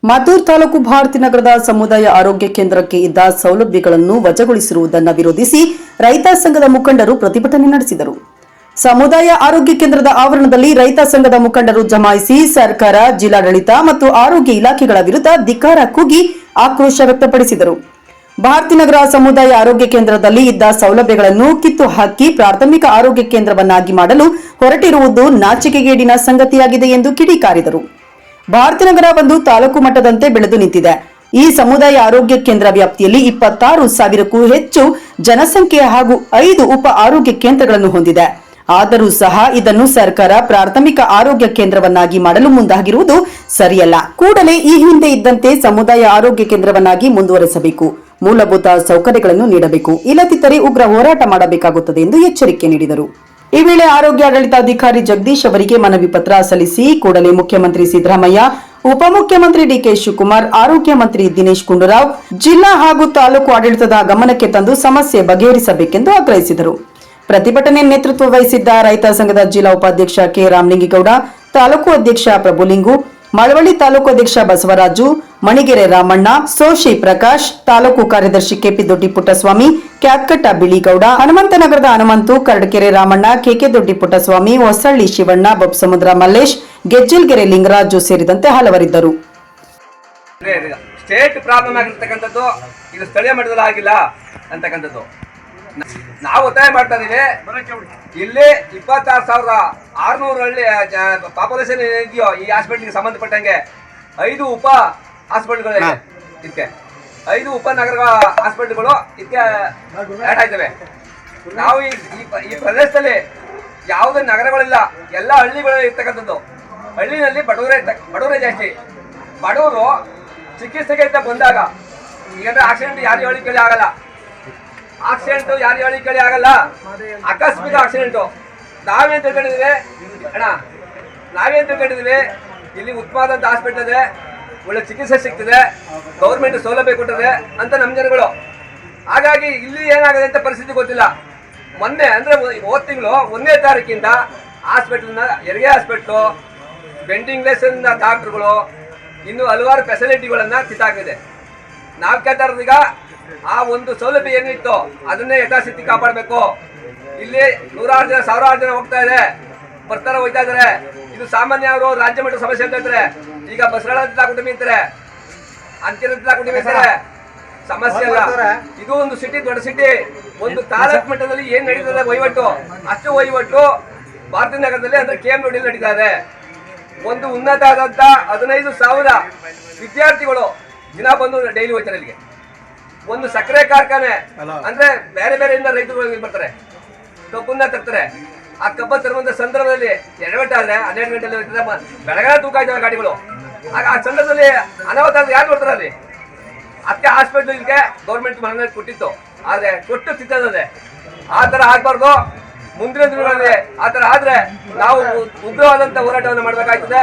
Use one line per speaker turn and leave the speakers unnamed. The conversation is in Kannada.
ಮದ್ದೂರು ತಾಲೂಕು ಭಾರತೀನಗರದ ಸಮುದಾಯ ಆರೋಗ್ಯ ಕೇಂದ್ರಕ್ಕೆ ಇದ್ದ ಸೌಲಭ್ಯಗಳನ್ನು ವಜಾಗೊಳಿಸಿರುವುದನ್ನು ವಿರೋಧಿಸಿ ರೈತ ಸಂಘದ ಮುಖಂಡರು ಪ್ರತಿಭಟನೆ ನಡೆಸಿದರು. ಸಮುದಾಯ ಆರೋಗ್ಯ ಕೇಂದ್ರದ ಆವರಣದಲ್ಲಿ ರೈತ ಸಂಘದ ಮುಖಂಡರು ಜಮಾಯಿಸಿ ಸರ್ಕಾರ, ಜಿಲ್ಲಾಡಳಿತ ಮತ್ತು ಆರೋಗ್ಯ ಇಲಾಖೆಗಳ ವಿರುದ್ಧ ಧಿಕ್ಕಾರ ಕೂಗಿ ಆಕ್ರೋಶ ವ್ಯಕ್ತಪಡಿಸಿದರು. ಭಾರತೀನಗರ ಸಮುದಾಯ ಆರೋಗ್ಯ ಕೇಂದ್ರದಲ್ಲಿ ಇದ್ದ ಸೌಲಭ್ಯಗಳನ್ನು ಕಿತ್ತು ಹಾಕಿ ಪ್ರಾಥಮಿಕ ಆರೋಗ್ಯ ಕೇಂದ್ರವನ್ನಾಗಿ ಮಾಡಲು ಹೊರಟಿರುವುದು ನಾಚಿಕೆಗೇಡಿನ ಸಂಗತಿಯಾಗಿದೆ ಎಂದು ಕಿಡಿಕಾರಿದರು. ಭಾರತೀನಗರ ಒಂದು ತಾಲೂಕು ಮಟ್ಟದಂತೆ ಬೆಳೆದು ನಿಂತಿದೆ. ಈ ಸಮುದಾಯ ಆರೋಗ್ಯ ಕೇಂದ್ರ ವ್ಯಾಪ್ತಿಯಲ್ಲಿ 26,000ಕ್ಕೂ ಹೆಚ್ಚು ಜನಸಂಖ್ಯೆ ಹಾಗೂ 5 ಉಪ ಆರೋಗ್ಯ ಕೇಂದ್ರಗಳನ್ನು ಹೊಂದಿದೆ. ಆದರೂ ಸಹ ಇದನ್ನು ಸರ್ಕಾರ ಪ್ರಾಥಮಿಕ ಆರೋಗ್ಯ ಕೇಂದ್ರವನ್ನಾಗಿ ಮಾಡಲು ಮುಂದಾಗಿರುವುದು ಸರಿಯಲ್ಲ. ಕೂಡಲೇ ಈ ಹಿಂದೆ ಇದ್ದಂತೆ ಸಮುದಾಯ ಆರೋಗ್ಯ ಕೇಂದ್ರವನ್ನಾಗಿ ಮುಂದುವರೆಸಬೇಕು, ಮೂಲಭೂತ ಸೌಕರ್ಯಗಳನ್ನು ನೀಡಬೇಕು, ಇಲ್ಲದಿದ್ದರೆ ಉಗ್ರ ಹೋರಾಟ ಮಾಡಬೇಕಾಗುತ್ತದೆ ಎಂದು ಎಚ್ಚರಿಕೆ ನೀಡಿದರು. ಈ ವೇಳೆ ಆರೋಗ್ಯ ಆಡಳಿತಾಧಿಕಾರಿ ಜಗದೀಶ್ ಅವರಿಗೆ ಮನವಿ ಪತ್ರ ಸಲ್ಲಿಸಿ ಕೂಡಲೇ ಮುಖ್ಯಮಂತ್ರಿ ಸಿದ್ದರಾಮಯ್ಯ, ಉಪಮುಖ್ಯಮಂತ್ರಿ ಡಿಕೆ ಶಿವಕುಮಾರ್, ಆರೋಗ್ಯ ಮಂತ್ರಿ ದಿನೇಶ್ ಗುಂಡೂರಾವ್, ಜಿಲ್ಲಾ ಹಾಗೂ ತಾಲೂಕು ಆಡಳಿತದ ಗಮನಕ್ಕೆ ತಂದು ಸಮಸ್ಯೆ ಬಗೆಹರಿಸಬೇಕೆಂದು ಆಗ್ರಹಿಸಿದರು. ಪ್ರತಿಭಟನೆ ನೇತೃತ್ವ ವಹಿಸಿದ್ದ ರೈತ ಸಂಘದ ಜಿಲ್ಲಾ ಉಪಾಧ್ಯಕ್ಷ ಕೆ ರಾಮಲಿಂಗೇಗೌಡ, ತಾಲೂಕು ಅಧ್ಯಕ್ಷ ಪ್ರಭುಲಿಂಗು, ಮಳವಳ್ಳಿ ತಾಲೂಕು ಅಧ್ಯಕ್ಷ ಬಸವರಾಜು, ಮಣಿಗೆರೆ ರಾಮಣ್ಣ, ಸೋಶಿ ಪ್ರಕಾಶ್, ತಾಲೂಕು ಕಾರ್ಯದರ್ಶಿ ಕೆಪಿ ದೊಡ್ಡಿ ಪುಟ್ಟಸ್ವಾಮಿ, ಕ್ಯಾತ್ಕಟ್ಟ ಬಿಳಿಗೌಡ, ಹನುಮಂತನಗರದ ಹನುಮಂತು, ಕರಡಕೆರೆ ರಾಮಣ್ಣ, ಕೆಕೆ ದೊಡ್ಡಿ ಪುಟ್ಟಸ್ವಾಮಿ, ಹೊಸಳ್ಳಿ ಶಿವಣ್ಣ, ಬೊಬ್ಸಮುದ್ರ ಮಲ್ಲೇಶ್, ಗೆಜ್ಜಲ್ಗೆರೆ ಲಿಂಗರಾಜು ಸೇರಿದಂತೆ ಹಲವರಿದ್ದರು.
ಸ್ಟೇಟ್ ಪ್ರಾಬ್ಲಮ್ ಆಗಿರ್ತಕ್ಕಂಥದ್ದು ಇದು ಸ್ಥಳೀಯ ಮಟ್ಟದಲ್ಲಿ ಆಗಿಲ್ಲ ಅಂತಕ್ಕಂಥದ್ದು ನಾವು ಒತ್ತಾಯ ಮಾಡ್ತಾ ಇದೀವಿ. ಇಲ್ಲಿ 26,600 ಹಳ್ಳಿ ಪಾಪ್ಯುಲೇಷನ್ ಇದೆಯೋ ಈ ಹಾಸ್ಪಿಟ್ಲಿಗೆ ಸಂಬಂಧಪಟ್ಟಂಗೆ 5 ಉಪ ಹಾಸ್ಪಿಟ್ಲ್ಗಳಿವೆ. ಇದಕ್ಕೆ 5 ಉಪನಗರ ಹಾಸ್ಪಿಟ್ಲ್ಗಳು ಇದಕ್ಕೆ ಆ್ಯಡ್ ಆಯ್ತವೆ. ನಾವು ಈ ಪ್ರದೇಶದಲ್ಲಿ ಯಾವುದೇ ನಗರಗಳಿಲ್ಲ, ಎಲ್ಲ ಹಳ್ಳಿಗಳು ಇರ್ತಕ್ಕಂಥದ್ದು. ಹಳ್ಳಿನಲ್ಲಿ ಬಡವರೇ ಜಾಸ್ತಿ. ಬಡವರು ಚಿಕಿತ್ಸೆಗೆ ಅಂತ ಬಂದಾಗ ಈಗ ಆಕ್ಸಿಡೆಂಟ್ ಯಾರು ಹೇಳಿ ಕೇಳಿ ಆಗಲ್ಲ, ಆಕಸ್ಮಿಕ ಆಕ್ಸಿಡೆಂಟು. ನಾವೇನ್ ತಿಳ್ಕೊಂಡಿದ್ದೀವಿ ಅಣ್ಣ, ಇಲ್ಲಿ ಉತ್ತಮವಾದಂಥ ಹಾಸ್ಪಿಟಲ್ ಇದೆ, ಒಳ್ಳೆ ಚಿಕಿತ್ಸೆ ಸಿಗ್ತದೆ, ಗೌರ್ಮೆಂಟ್ ಸೌಲಭ್ಯ ಕೊಟ್ಟಿದೆ ಅಂತ ನಮ್ಮ ಜನಗಳು. ಹಾಗಾಗಿ ಇಲ್ಲಿ ಏನಾಗಿದೆ ಅಂತ ಪರಿಸ್ಥಿತಿ ಗೊತ್ತಿಲ್ಲ. ಮೊನ್ನೆ ಅಂದ್ರೆ ಹೋದ ತಿಂಗಳು 1ನೇ ತಾರೀಕಿಂದ ಹಾಸ್ಪಿಟಲ್ನ ಹೆರಿಗೆ ಹಾಸ್ಪಿಟ್ಲು, ಬೆಂಡಿಂಗ್ ಲೆಸ್ ಡಾಕ್ಟರ್ಗಳು, ಇನ್ನು ಹಲವಾರು ಫೆಸಿಲಿಟಿಗಳನ್ನ ಕಿತ್ತಾಗಿದೆ. ನಾವು ಕೇಳ್ತಾ ಇರೋದು ಈಗ ಆ ಒಂದು ಸೌಲಭ್ಯ ಏನಿತ್ತು ಅದನ್ನೇ ಯಥಾಸ್ಥಿತಿ ಕಾಪಾಡಬೇಕು. ಇಲ್ಲಿ 100 ಜನ 1000 ಜನ ಹೋಗ್ತಾ ಇದೆ, ಹೋಗ್ತಾ ಇದಾರೆ. ಇದು ಸಾಮಾನ್ಯ ಅವರು ರಾಜ್ಯ ಮಟ್ಟದ ಸಮಸ್ಯೆ ಅಂತ ಹೇಳ್ತಾರೆ. ಈಗ ಬಸರಾಳ ಕುಟುಂಬ ಅಂತಾರೆ, ಅಂತಿರ ಕುಟುಂಬ ಅಂತಾರೆ. ಸಮಸ್ಯೆ ಅಲ್ಲ, ಇದು ಒಂದು ಸಿಟಿ, ದೊಡ್ಡ ಸಿಟಿ. ಒಂದು ತಾಲೂಕು ಮಟ್ಟದಲ್ಲಿ ಏನ್ ನಡೀತದೆ ವಹಿವಾಟು, ಅಷ್ಟು ವಹಿವಾಟು ಭಾರತೀನಗರದಲ್ಲಿ ಅಂದ್ರೆ KM ರೋಡ್ ನಡೀತಾ ಇದೆ. ಒಂದು ಉನ್ನತ ಆದಂತ 15,000 ವಿದ್ಯಾರ್ಥಿಗಳು ದಿನ ಬಂದು ಡೈಲಿ ಹೋಗ್ತಾರೆ ಇಲ್ಲಿಗೆ. ಒಂದು ಸಕ್ಕರೆ ಕಾರ್ಖಾನೆ ಅಂದ್ರೆ ಬೇರೆ ಬೇರೆಯಿಂದ ರೈತರು ಬರ್ತಾರೆ, ಕಬ್ಬನ್ನ ತರ್ತಾರೆ. ಆ ಕಬ್ಬ ತರುವಂತ ಸಂದರ್ಭದಲ್ಲಿ ಎಡವಟ್ಟ ಆದ್ರೆ 12 ಗಂಟೆಯಲ್ಲಿ ಬೆಳಗಾವಿ ತೂಕ ಇದ್ದಾವೆ ಗಾಡಿಗಳು. ಆಗ ಆ ಸಂದರ್ಭದಲ್ಲಿ ಅನಾಹುತ ಯಾರು ನೋಡ್ತಾರೆ ಅಲ್ಲಿ. ಅದಕ್ಕೆ ಹಾಸ್ಪಿಟ್ಲ್ ಇದಕ್ಕೆ ಗೌರ್ಮೆಂಟ್ ಮನೆ ಕೊಟ್ಟಿತ್ತು, ಆದ್ರೆ ಕೊಟ್ಟು ತಿಂತದೆ. ಆ ತರ ಆಗ್ಬಾರ್ದು. ಮುಂದಿನ ದಿನಗಳಲ್ಲಿ ಆ ತರ ಆದ್ರೆ ನಾವು ಉಗ್ರವಾದಂತ ಹೋರಾಟವನ್ನು ಮಾಡ್ಬೇಕಾಗ್ತದೆ.